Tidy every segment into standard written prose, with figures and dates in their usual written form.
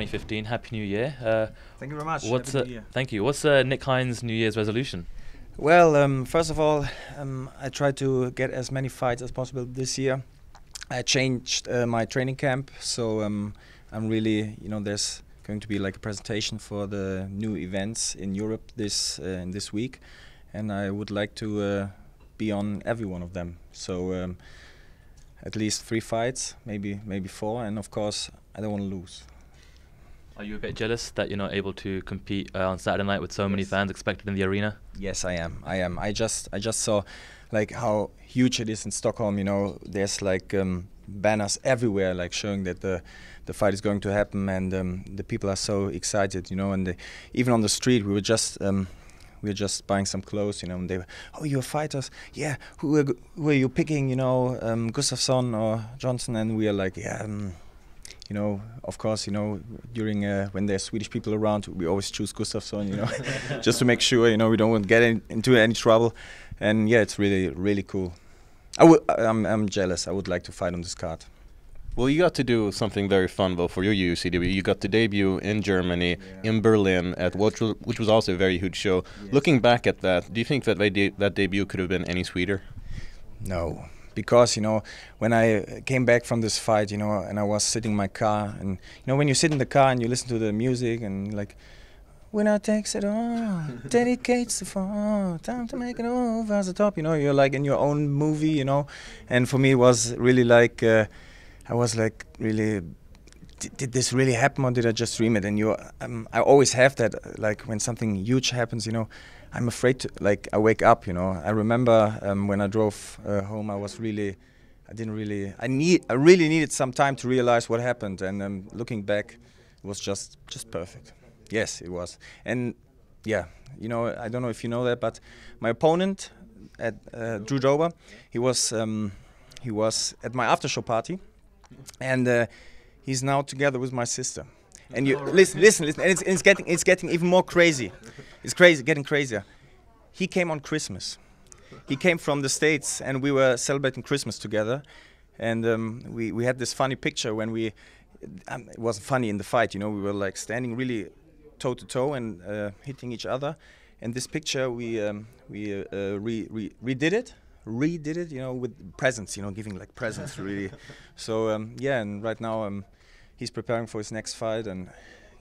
2015. Happy New Year. Thank you very much. What's Happy New Year. Thank you. What's Nick Hein's New Year's resolution? Well, first of all, I tried to get as many fights as possible this year. I changed my training camp, so I'm really, there's going to be like a presentation for the new events in Europe this week, and I would like to be on every one of them. So at least 3 fights, maybe 4, and of course I don't want to lose. Are you a bit jealous that you're not able to compete on Saturday night with so many fans expected in the arena? Yes, I am. I just saw like how huge it is in Stockholm. There's like banners everywhere, like showing that the fight is going to happen, and the people are so excited. And even on the street, we were just buying some clothes. And they were, "Oh, you're fighters? Yeah. Who are you picking? Gustafsson or Johnson?" And we are like, "Yeah." Of course, during when there's Swedish people around, we always choose Gustafsson, just to make sure, we don't want to get into any trouble. And yeah, it's really, really cool. I'm jealous. I would like to fight on this card. Well, you got to do something very fun, though, for your UFC debut. You got to debut in Germany, in Berlin, at which was also a very huge show. Yes. Looking back at that, do you think that that debut could have been any sweeter? No. Because when I came back from this fight, and I was sitting in my car, and when you sit in the car and you listen to the music and like, winner takes it all, dedicates the fall, time to make it over as a top. You're like in your own movie, and for me it was really like I was like, really, did this really happen or did I just dream it? And I always have that, like when something huge happens, I'm afraid to, like, I wake up, I remember when I drove home, I really needed some time to realize what happened, and looking back, it was just perfect. Yes, it was. And yeah, I don't know if you know that, but my opponent at Drew Dober, he was at my after-show party, and he's now together with my sister. And you listen, and it's getting even more crazy. It's crazy, getting crazier. He came on Christmas. He came from the States, and we were celebrating Christmas together. And we had this funny picture when we. It wasn't funny in the fight, we were like standing really toe to toe and hitting each other. And this picture we redid it, with presents, giving like presents really. So yeah, and right now he's preparing for his next fight, and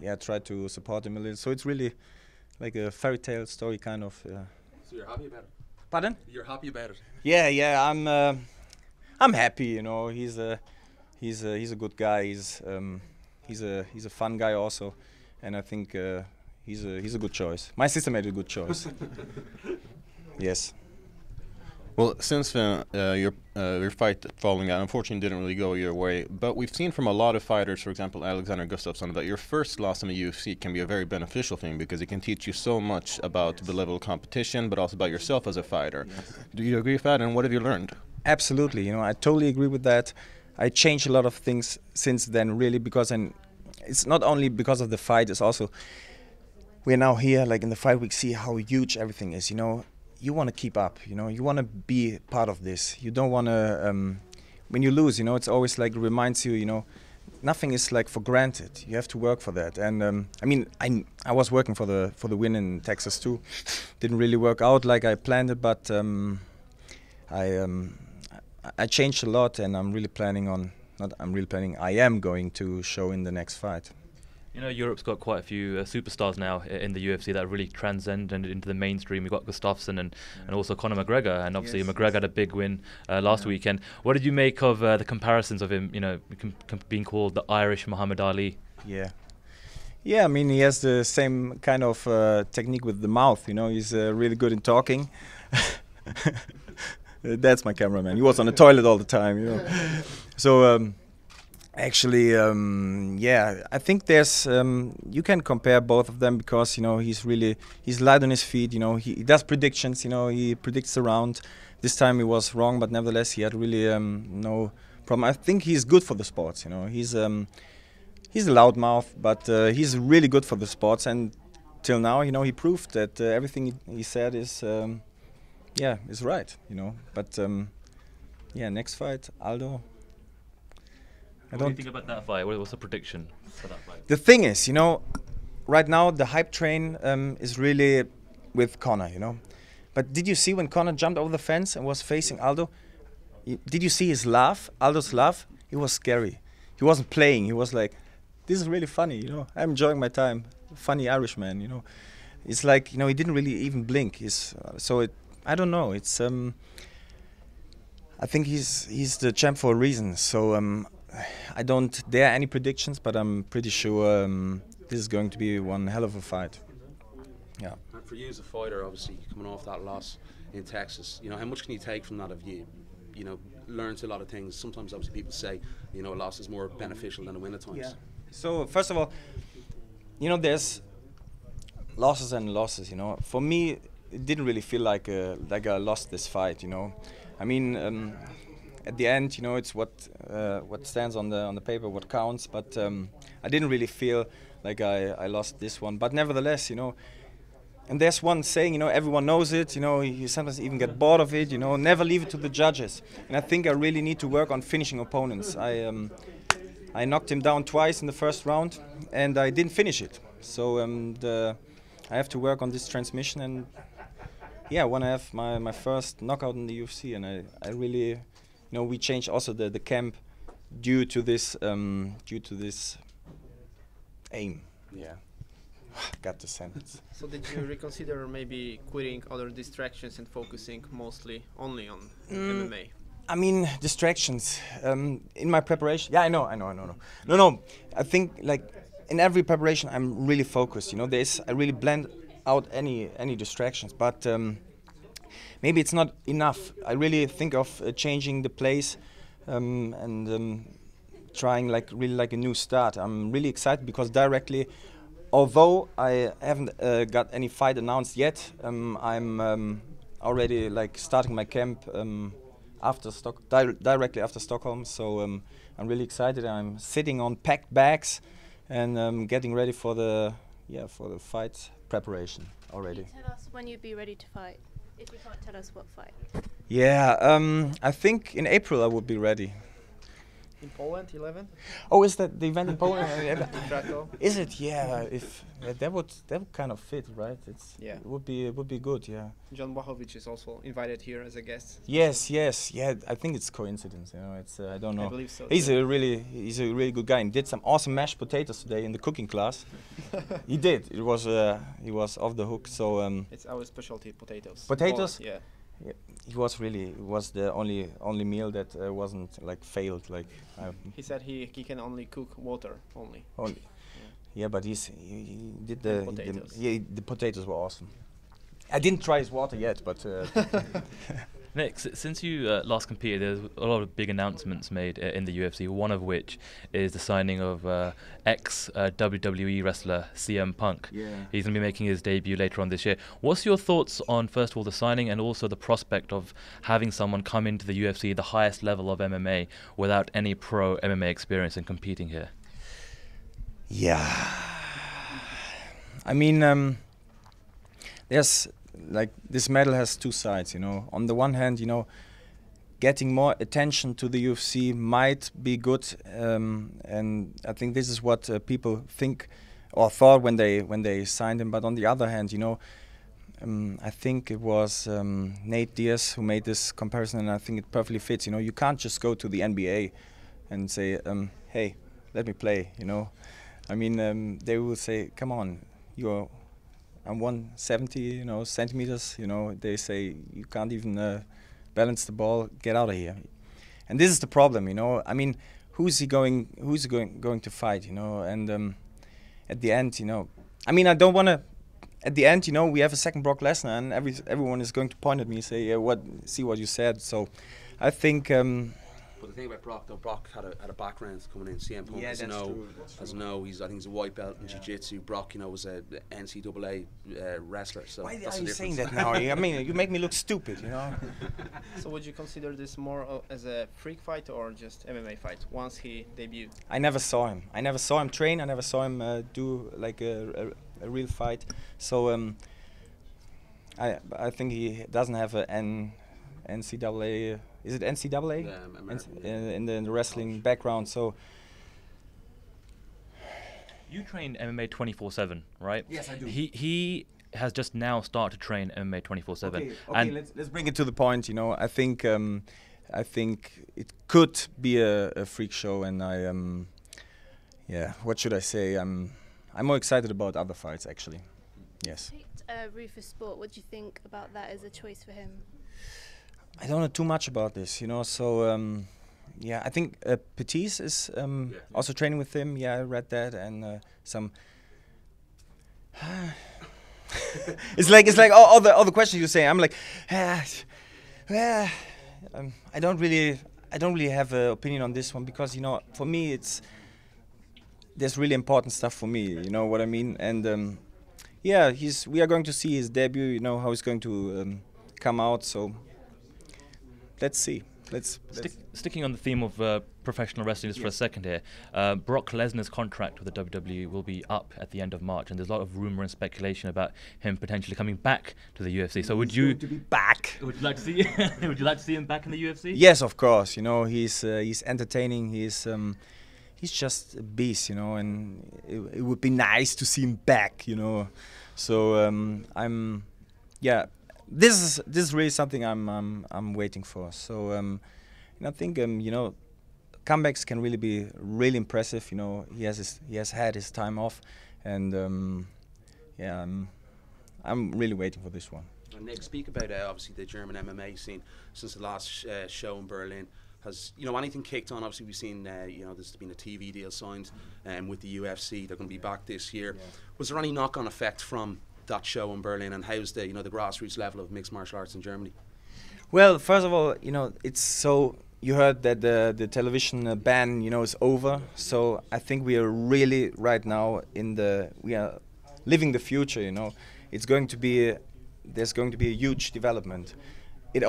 yeah, try to support him a little. So it's really like a fairy tale story kind of. So you're happy about it? Pardon? You're happy about it? Yeah, I'm happy. He's a good guy. He's a fun guy also, and I think he's a good choice. My sister made a good choice. Yes. Well, since your fight falling out, unfortunately, didn't really go your way. But we've seen from a lot of fighters, for example, Alexander Gustafsson, that your first loss in the UFC can be a very beneficial thing because it can teach you so much about the level of competition, but also about yourself as a fighter. Yes. Do you agree with that, and what have you learned? Absolutely. I totally agree with that. I changed a lot of things since then, really, because it's not only because of the fight. It's also we're now here, like in the fight week, see how huge everything is. You want to keep up, you want to be part of this. You don't want to, when you lose, it's always like reminds you, nothing is like for granted. You have to work for that. And I was working for the win in Texas too. Didn't really work out like I planned it, but I changed a lot, and I'm really planning on. I am going to show in the next fight. Europe's got quite a few superstars now in the UFC that really transcended into the mainstream. We've got Gustafsson and also Conor McGregor, and obviously McGregor had a big win last weekend. What did you make of the comparisons of him, being called the Irish Muhammad Ali? Yeah, he has the same kind of technique with the mouth. He's really good in talking. That's my cameraman. He was on the toilet all the time. So. Actually, I think there's you can compare both of them because he's light on his feet. He does predictions. He predicts the round. This time he was wrong, but nevertheless he had really no problem. I think he's good for the sports. He's a loudmouth, but he's really good for the sports. And till now, he proved that everything he said is right. But next fight, Aldo. What do you think about that fight? What's the prediction for that fight? The thing is, you know, right now the hype train is really with Conor, you know. But did you see when Conor jumped over the fence and was facing Aldo? Did you see his laugh, Aldo's laugh? It was scary. He wasn't playing. He was like, this is really funny, you know. I'm enjoying my time. Funny Irishman, you know. It's like, you know, he didn't really even blink. I don't know. It's I think he's the champ for a reason. So I don't dare any predictions, but I'm pretty sure this is going to be one hell of a fight. Yeah. And for you as a fighter, obviously coming off that loss in Texas, you know, how much can you take from that? Of you know, learned a lot of things. Sometimes, obviously, people say, you know, a loss is more beneficial than a win at times. Yeah. So first of all, you know, there's losses and losses. You know, for me, it didn't really feel like I lost this fight. You know, I mean, at the end, you know, it's what stands on the paper, what counts. But I didn't really feel like I lost this one. But nevertheless, you know. And there's one saying, you know, everyone knows it, you know, you sometimes even get bored of it, you know, never leave it to the judges. And I think I really need to work on finishing opponents. I knocked him down twice in the first round, and I didn't finish it. So I have to work on this transmission, and yeah, I want to have my first knockout in the UFC, and I really, you know, we changed also the camp due to this aim. Yeah. Got the sentence. So did you reconsider maybe quitting other distractions and focusing only on MMA? I mean, distractions. In my preparation, yeah, I know. No. I think like in every preparation, I'm really focused. You know, I really blend out any distractions. But maybe it's not enough. I really think of changing the place and trying like a new start. I'm really excited because directly. Although I haven't got any fight announced yet, I'm already like starting my camp directly after Stockholm. So I'm really excited. I'm sitting on packed bags and getting ready for the fight preparation already. Can you tell us when you'd be ready to fight? If you can't tell us what fight. Yeah, I think in April I would be ready. In Poland, 11? Oh, is that the event in Poland? Krakow? Is it? Yeah. That would kind of fit, right? Yeah. It would be good. Yeah. John Błachowicz is also invited here as a guest. Yes. Yeah. I think it's coincidence. You know, it's I don't know. I believe so. He's a really good guy. And did some awesome mashed potatoes today in the cooking class. He did. He was off the hook. So it's our specialty, potatoes. Potatoes? Yeah. Yeah, it was the only meal that wasn't like failed. Like he said he can only cook water only. Yeah, but he did potatoes. The potatoes were awesome. I didn't try his water yet, but. Nick, since you last competed, there's a lot of big announcements made in the UFC, one of which is the signing of ex-WWE wrestler CM Punk. Yeah. He's going to be making his debut later on this year. What's your thoughts on, first of all, the signing and also the prospect of having someone come into the UFC, the highest level of MMA, without any pro MMA experience and competing here? Yeah. I mean, there's... like this medal has two sides, you know. On the one hand, you know, getting more attention to the UFC might be good, and I think this is what people think or thought when they signed him. But on the other hand, you know, I think it was Nate Diaz who made this comparison, and I think it perfectly fits. You know, you can't just go to the NBA and say, "Hey, let me play." You know, I mean, they will say, "Come on, I'm 170, you know, centimeters. You know, they say you can't even balance the ball. Get out of here." And this is the problem, you know. I mean, who's he going to fight, you know? And at the end, you know, I mean, I don't want to. At the end, you know, we have a second Brock Lesnar, and everyone is going to point at me and say, "Yeah, see what you said." So, I think. But the thing about Brock, though, Brock had a background coming in. CM Punk, Yeah, as that's true. I think he's a white belt in jiu-jitsu. Brock, you know, was a NCAA wrestler. So Why that's are the you saying difference. that now? I mean, you make me look stupid, you know. So would you consider this more as a freak fight or just MMA fight once he debuted? I never saw him. I never saw him train. I never saw him do like a real fight. So I think he doesn't have an NCAA. Is it NCAA? Yeah, In the wrestling background. So You train MMA 24/7, right? Yes, I do. He has just now started to train MMA 24/7. Okay, And let's bring it to the point. You know, I think it could be a freak show, and yeah, what should I say? I'm more excited about other fights actually. Yes. Picked Rufus Sport. What do you think about that as a choice for him? I don't know too much about this, you know. So yeah, I think Pettis is also training with him. Yeah, I read that, and some. it's like all the questions you say. I'm like, I don't really have an opinion on this one, because you know, for me there's really important stuff for me. You know what I mean? And yeah, we are going to see his debut. You know how he's going to come out. So let's see. Sticking on the theme of professional wrestling just for a second here, Brock Lesnar's contract with the WWE will be up at the end of March, and there's a lot of rumor and speculation about him potentially coming back to the UFC. So would you to be back? Would you like to see? Would you like to see him back in the UFC? Yes, of course. You know, he's entertaining. He's just a beast. You know, and it would be nice to see him back. You know, so yeah. This is really something I'm waiting for. So and I think you know, comebacks can really be really impressive. You know, he has had his time off, and yeah, I'm really waiting for this one. And Nick, speak about obviously the German MMA scene since the last show in Berlin. Has anything kicked on? Obviously, we've seen you know, there's been a TV deal signed with the UFC. They're going to be back this year. Yeah. Was there any knock-on effect from that show in Berlin, and how's the the grassroots level of mixed martial arts in Germany? Well, first of all, you know, it's so, you heard that the television ban, you know, is over. So I think we are really right now we are living the future. You know, there's going to be a huge development. It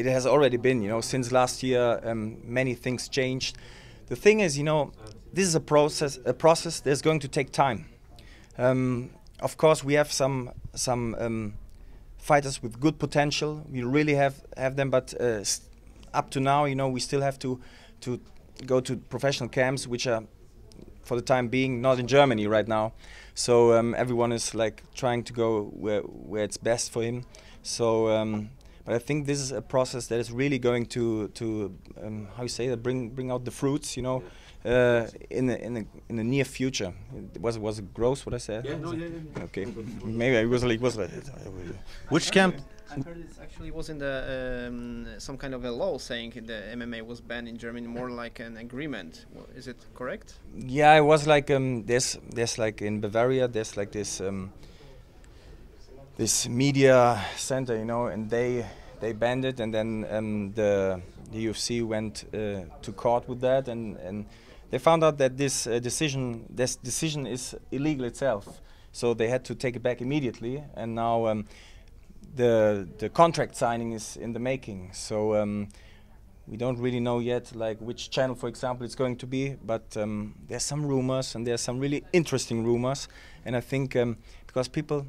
has already been, you know, since last year. Many things changed. The thing is, you know, this is a process that's going to take time. Of course, we have some fighters with good potential. We really have them, but up to now, you know, we still have to go to professional camps, which are, for the time being, not in Germany right now. So everyone is like trying to go where it's best for him. So, but I think this is a process that is really going to how you say that, bring out the fruits, you know. In the near future. Was it gross what I said? Yeah, no, yeah. Okay, maybe it was like Which camp? I heard it actually was in the some kind of a law saying the MMA was banned in Germany, more like an agreement. Well, is it correct? Yeah, it was like there's like in Bavaria there's like this media center, you know, and they banned it, and then the UFC went to court with that, and they found out that this decision is illegal itself. So they had to take it back immediately, and now the contract signing is in the making. So we don't really know yet, like which channel, for example, it's going to be. But there's some rumors, and there's some really interesting rumors. And I think because people,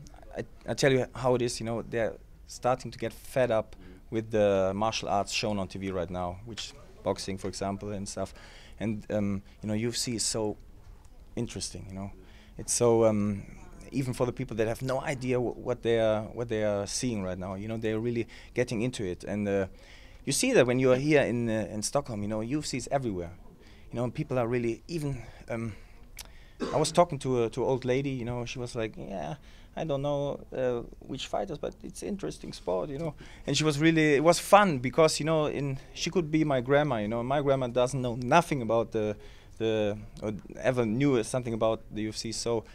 I tell you how it is, you know, they're starting to get fed up with the martial arts shown on TV right now, which boxing, for example, and stuff. And you know, UFC is so interesting. You know, it's so even for the people that have no idea what they are seeing right now. You know, they're really getting into it, and you see that when you are here in Stockholm. You know, UFC is everywhere. You know, and people are really even. I was talking to an old lady. You know, she was like, yeah, I don't know which fighters, but it's interesting sport, you know. And she was really, it was fun because, you know, she could be my grandma, you know. My grandma doesn't know nothing about or ever knew something about the UFC. So,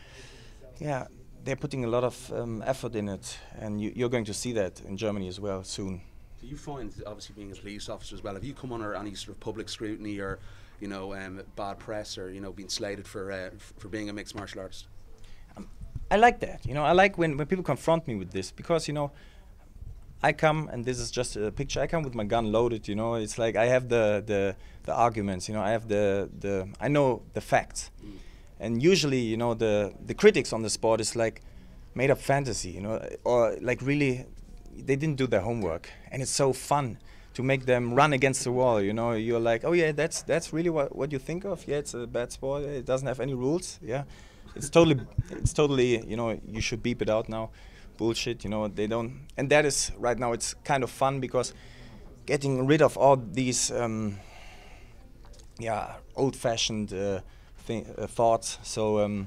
yeah, they're putting a lot of effort in it, and you're going to see that in Germany as well soon. Do you find, obviously being a police officer as well, have you come under any sort of public scrutiny or, you know, bad press, or, you know, being slated for being a mixed martial artist? I like that, you know. I like when people confront me with this, because, you know, I come, and this is just a picture, I come with my gun loaded, you know. It's like I have the arguments, you know. I have I know the facts. And usually, you know, the critics on the sport is like made up fantasy, you know, or like really they didn't do their homework. And it's so fun to make them run against the wall. You know, you're like, oh yeah, that's really what you think of. Yeah, it's a bad sport. It doesn't have any rules. Yeah, it's totally. You know, you should beep it out now. Bullshit. You know, they don't. And that is right now. It's kind of fun because getting rid of all these old-fashioned thoughts. So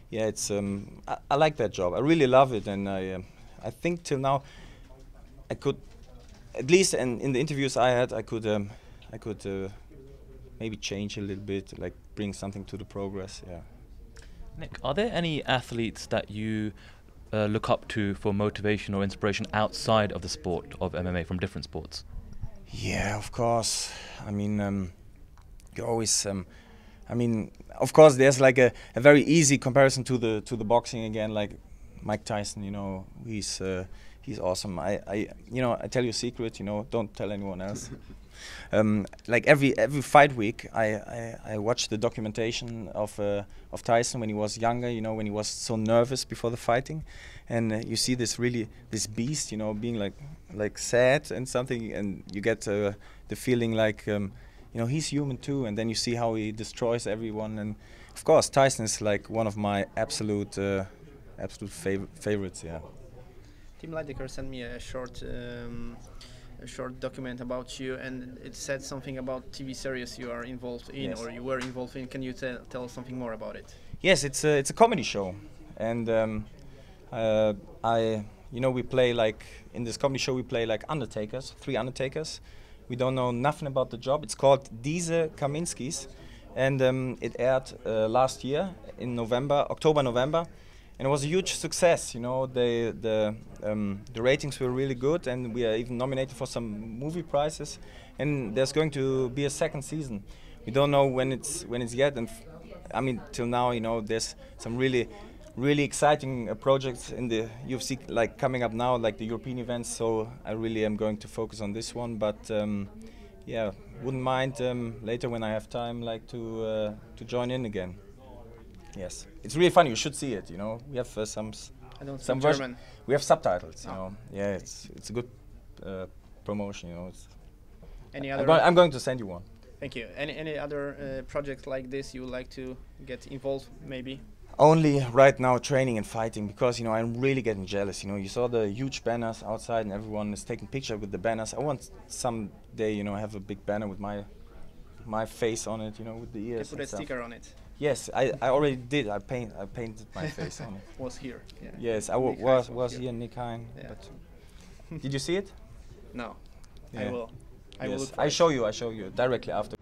yeah, it's I like that job. I really love it, and I think till now I could, at least in the interviews I had, I could maybe change a little bit, like bring something to the progress. Yeah. Nick, are there any athletes that you look up to for motivation or inspiration outside of the sport of MMA, from different sports? Yeah, of course. I mean, you always. I mean, of course, there's like a very easy comparison to the boxing again, like Mike Tyson. You know, he's awesome. I tell you a secret. You know, don't tell anyone else. Like every fight week, I watch the documentation of Tyson when he was younger. You know, when he was so nervous before the fighting, and you see this beast. You know, being like sad and something, and you get the feeling like you know, he's human too. And then you see how he destroys everyone. And of course, Tyson is like one of my absolute favorites. Yeah. Tim Leidecker sent me a short document about you, and it said something about TV series you are involved in, Yes. or you were involved in. Can you tell us something more about it? Yes, it's a comedy show, and we play like in this comedy show we play like undertakers, 3 undertakers. We don't know nothing about the job. It's called Diese Kaminskis, and it aired last year in October, November. And it was a huge success, you know. The ratings were really good, and we are even nominated for some movie prizes. And there's going to be a second season. We don't know when it's yet. And I mean, till now, you know, there's some really exciting projects in the UFC like coming up now, like the European events. So I really am going to focus on this one. But yeah, wouldn't mind later when I have time, like to join in again. Yes, it's really funny. You should see it. You know, we have some version. We have subtitles. You know, yeah, it's a good promotion. You know, Any other? I'm going to send you one. Thank you. Any other projects like this you would like to get involved, maybe? Only right now training and fighting, because you know I'm really getting jealous. You know, you saw the huge banners outside and everyone is taking pictures with the banners. I want someday, you know, have a big banner with my face on it. You know, with the ears. Put a sticker on it. Yes, I already did. I painted my face on it. Was here. Yeah. Yes, I was here, Nick Hein. Yeah. Did you see it? No. Yeah. I will. I will Yes, look for I it. show you directly after.